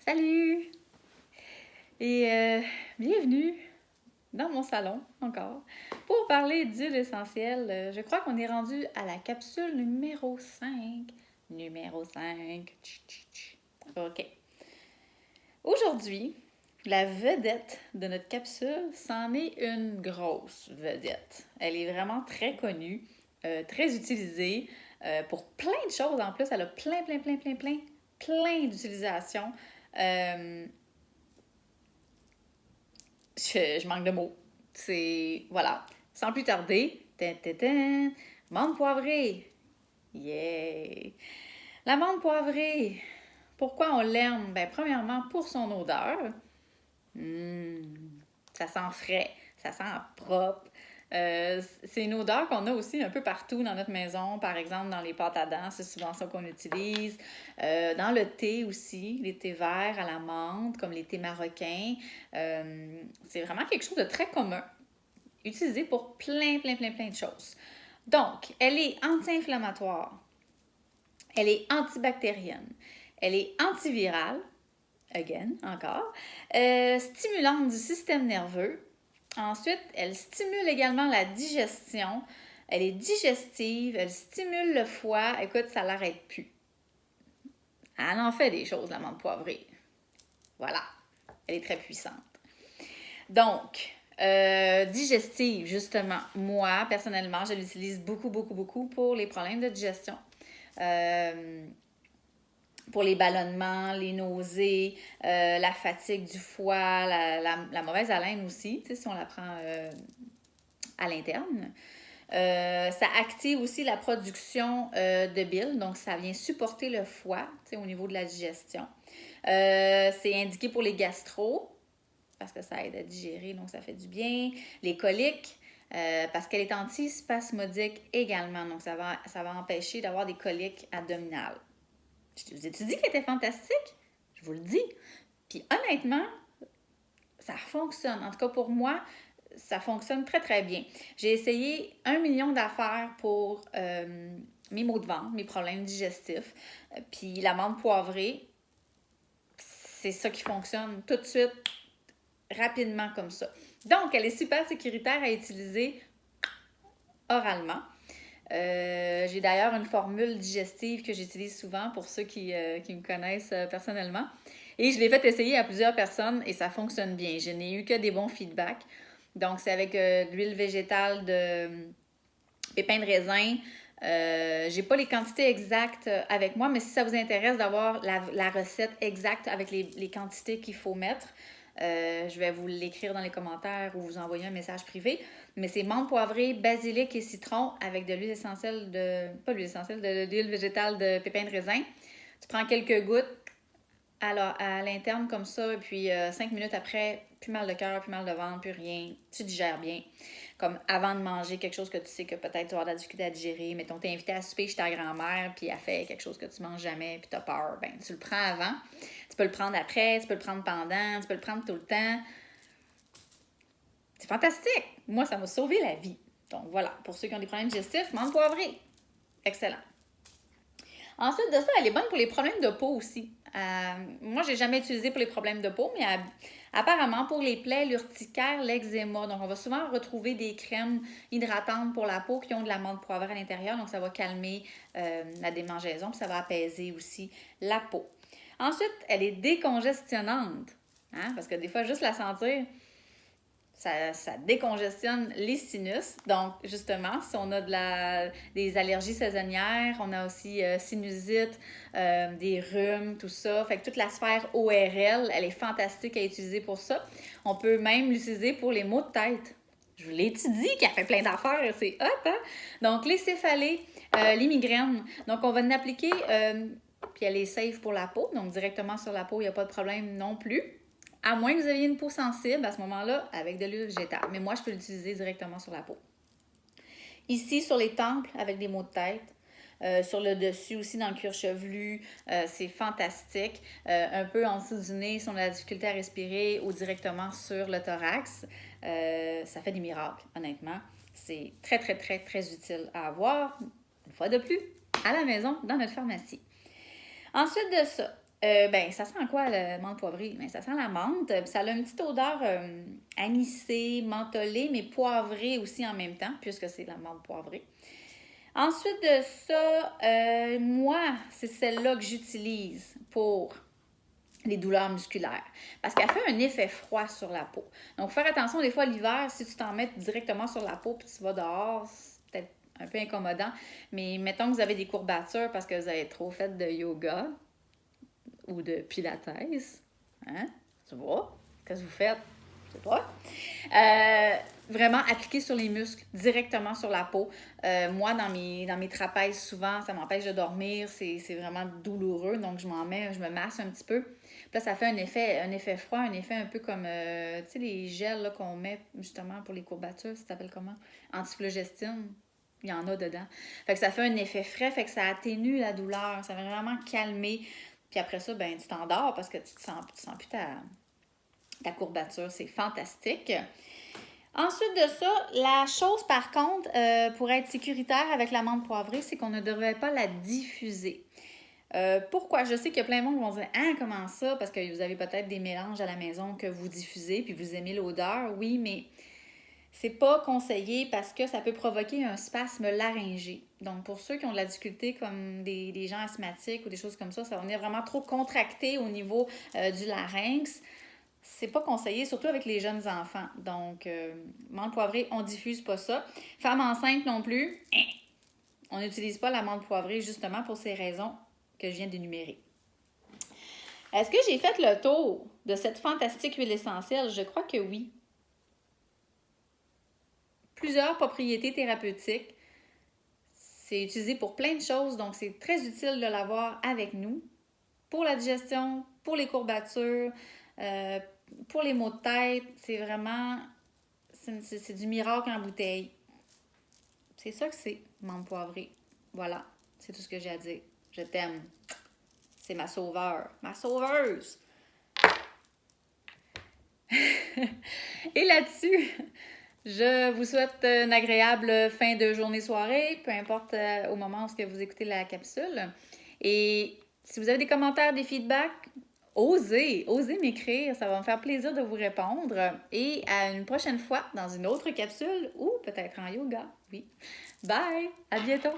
Salut! Et bienvenue dans mon salon encore pour parler d'huile essentielle. Je crois qu'on est rendu à la capsule numéro 5. Numéro 5. OK. Aujourd'hui, la vedette de notre capsule, c'en est une grosse vedette. Elle est vraiment très connue, très utilisée pour plein de choses. En plus, elle a plein d'utilisations. Je manque de mots. C'est... Voilà. Sans plus tarder, menthe poivrée. Yeah! La menthe poivrée, pourquoi on l'aime? Ben, premièrement, pour son odeur. Ça sent frais, ça sent propre. C'est une odeur qu'on a aussi un peu partout dans notre maison. Par exemple, dans les pâtes à dents, c'est souvent ça qu'on utilise. Dans le thé aussi, les thés verts à la menthe, comme les thés marocains. C'est vraiment quelque chose de très commun, utilisé pour plein de choses. Donc, elle est anti-inflammatoire, elle est antibactérienne, elle est antivirale, encore, stimulante du système nerveux. Ensuite, elle stimule également la digestion. Elle est digestive, elle stimule le foie. Écoute, ça l'arrête plus. Elle en fait des choses, la menthe poivrée. Voilà, elle est très puissante. Donc, digestive, justement. Moi, personnellement, je l'utilise beaucoup pour les problèmes de digestion. Pour les ballonnements, les nausées, la fatigue du foie, la mauvaise haleine aussi, si on la prend à l'interne. Ça active aussi la production de bile, donc ça vient supporter le foie au niveau de la digestion. C'est indiqué pour les gastro, parce que ça aide à digérer, donc ça fait du bien. Les coliques, parce qu'elle est antispasmodique également, donc ça va empêcher d'avoir des coliques abdominales. Je vous ai dit qu'elle était fantastique? Je vous le dis. Puis honnêtement, ça fonctionne. En tout cas, pour moi, ça fonctionne très bien. J'ai essayé 1 million d'affaires pour mes maux de ventre, mes problèmes digestifs. Puis la menthe poivrée, c'est ça qui fonctionne tout de suite, rapidement comme ça. Donc, elle est super sécuritaire à utiliser oralement. J'ai d'ailleurs une formule digestive que j'utilise souvent pour ceux qui me connaissent personnellement. Et je l'ai fait essayer à plusieurs personnes et ça fonctionne bien. Je n'ai eu que des bons feedbacks. Donc, c'est avec de l'huile végétale de pépins de raisin. J'ai pas les quantités exactes avec moi, mais si ça vous intéresse d'avoir la recette exacte avec les quantités qu'il faut mettre, je vais vous l'écrire dans les commentaires ou vous envoyer un message privé. Mais c'est menthe poivrée, basilic et citron avec de l'huile essentielle pas l'huile essentielle, de l'huile végétale de pépins de raisin. Tu prends quelques gouttes à l'interne comme ça, et puis 5 minutes après, plus mal de cœur, plus mal de ventre, plus rien. Tu digères bien. Comme avant de manger quelque chose que tu sais que peut-être tu vas avoir de la difficulté à digérer. Mettons, t'es invité à souper chez ta grand-mère, puis elle fait quelque chose que tu manges jamais, puis t'as peur. Ben, tu le prends avant. Tu peux le prendre après, tu peux le prendre pendant, tu peux le prendre tout le temps. C'est fantastique! Moi, ça m'a sauvé la vie. Donc voilà, pour ceux qui ont des problèmes digestifs, menthe poivrée. Excellent. Ensuite de ça, elle est bonne pour les problèmes de peau aussi. Moi, je n'ai jamais utilisé pour les problèmes de peau, mais apparemment pour les plaies, l'urticaire, l'eczéma. Donc, on va souvent retrouver des crèmes hydratantes pour la peau qui ont de la menthe poivrée à l'intérieur. Donc, ça va calmer la démangeaison, puis ça va apaiser aussi la peau. Ensuite, elle est décongestionnante. Parce que des fois, juste la sentir, ça décongestionne les sinus. Donc, justement, si on a des allergies saisonnières, on a aussi sinusite, des rhumes, tout ça. Fait que toute la sphère ORL, elle est fantastique à utiliser pour ça. On peut même l'utiliser pour les maux de tête. Je vous l'ai dit qu'elle fait plein d'affaires, c'est hot, hein? Donc, les céphalées, les migraines. Donc, on va l'appliquer, puis elle est safe pour la peau. Donc, directement sur la peau, il n'y a pas de problème non plus. À moins que vous ayez une peau sensible, à ce moment-là, avec de l'huile végétale. Mais moi, je peux l'utiliser directement sur la peau. Ici, sur les tempes, avec des maux de tête. Sur le dessus aussi, dans le cuir chevelu, c'est fantastique. Un peu en dessous du nez, si on a la difficulté à respirer, ou directement sur le thorax. Ça fait des miracles, honnêtement. C'est très utile à avoir, une fois de plus, à la maison, dans notre pharmacie. Ensuite de ça, Ben, ça sent quoi, la menthe poivrée? Ben, ça sent la menthe. Ça a une petite odeur anisée, mentholée, mais poivrée aussi en même temps, puisque c'est la menthe poivrée. Ensuite de ça, moi, c'est celle-là que j'utilise pour les douleurs musculaires. Parce qu'elle fait un effet froid sur la peau. Donc, faire attention, des fois, l'hiver, si tu t'en mets directement sur la peau puis tu vas dehors, c'est peut-être un peu incommodant. Mais mettons que vous avez des courbatures parce que vous avez trop fait de yoga ou de pilates. Hein? Tu vois? Qu'est-ce que vous faites? Je sais pas. Vraiment appliquer sur les muscles, directement sur la peau. Moi, dans mes trapèzes, souvent, ça m'empêche de dormir. C'est vraiment douloureux. Donc, je me masse un petit peu. Puis là, ça fait un effet froid, un effet un peu comme, tu sais, les gels là, qu'on met justement pour les courbatures, ça s'appelle comment? Antiflogestine. Il y en a dedans. Fait que ça fait un effet frais, fait que ça atténue la douleur. Ça va vraiment calmer. Puis après ça, ben tu t'endors parce que tu sens plus ta courbature. C'est fantastique. Ensuite de ça, la chose par contre, pour être sécuritaire avec la menthe poivrée, c'est qu'on ne devrait pas la diffuser. Pourquoi? Je sais qu'il y a plein de monde qui vont dire « Ah, comment ça? » Parce que vous avez peut-être des mélanges à la maison que vous diffusez, puis vous aimez l'odeur. Oui, mais c'est pas conseillé parce que ça peut provoquer un spasme laryngé. Donc, pour ceux qui ont de la difficulté, comme des gens asthmatiques ou des choses comme ça va venir vraiment trop contracté au niveau du larynx. C'est pas conseillé, surtout avec les jeunes enfants. Donc, menthe poivrée, on diffuse pas ça. Femme enceinte non plus, on n'utilise pas la menthe poivrée justement pour ces raisons que je viens d'énumérer. Est-ce que j'ai fait le tour de cette fantastique huile essentielle? Je crois que oui. Plusieurs propriétés thérapeutiques. C'est utilisé pour plein de choses, donc c'est très utile de l'avoir avec nous. Pour la digestion, pour les courbatures, pour les maux de tête, c'est vraiment... C'est du miracle en bouteille. C'est ça que c'est, menthe poivrée. Voilà, c'est tout ce que j'ai à dire. Je t'aime. C'est ma sauveur. Ma sauveuse! Et là-dessus, je vous souhaite une agréable fin de journée-soirée, peu importe au moment où vous écoutez la capsule. Et si vous avez des commentaires, des feedbacks, osez m'écrire, ça va me faire plaisir de vous répondre. Et à une prochaine fois dans une autre capsule ou peut-être en yoga. Oui. Bye! À bientôt!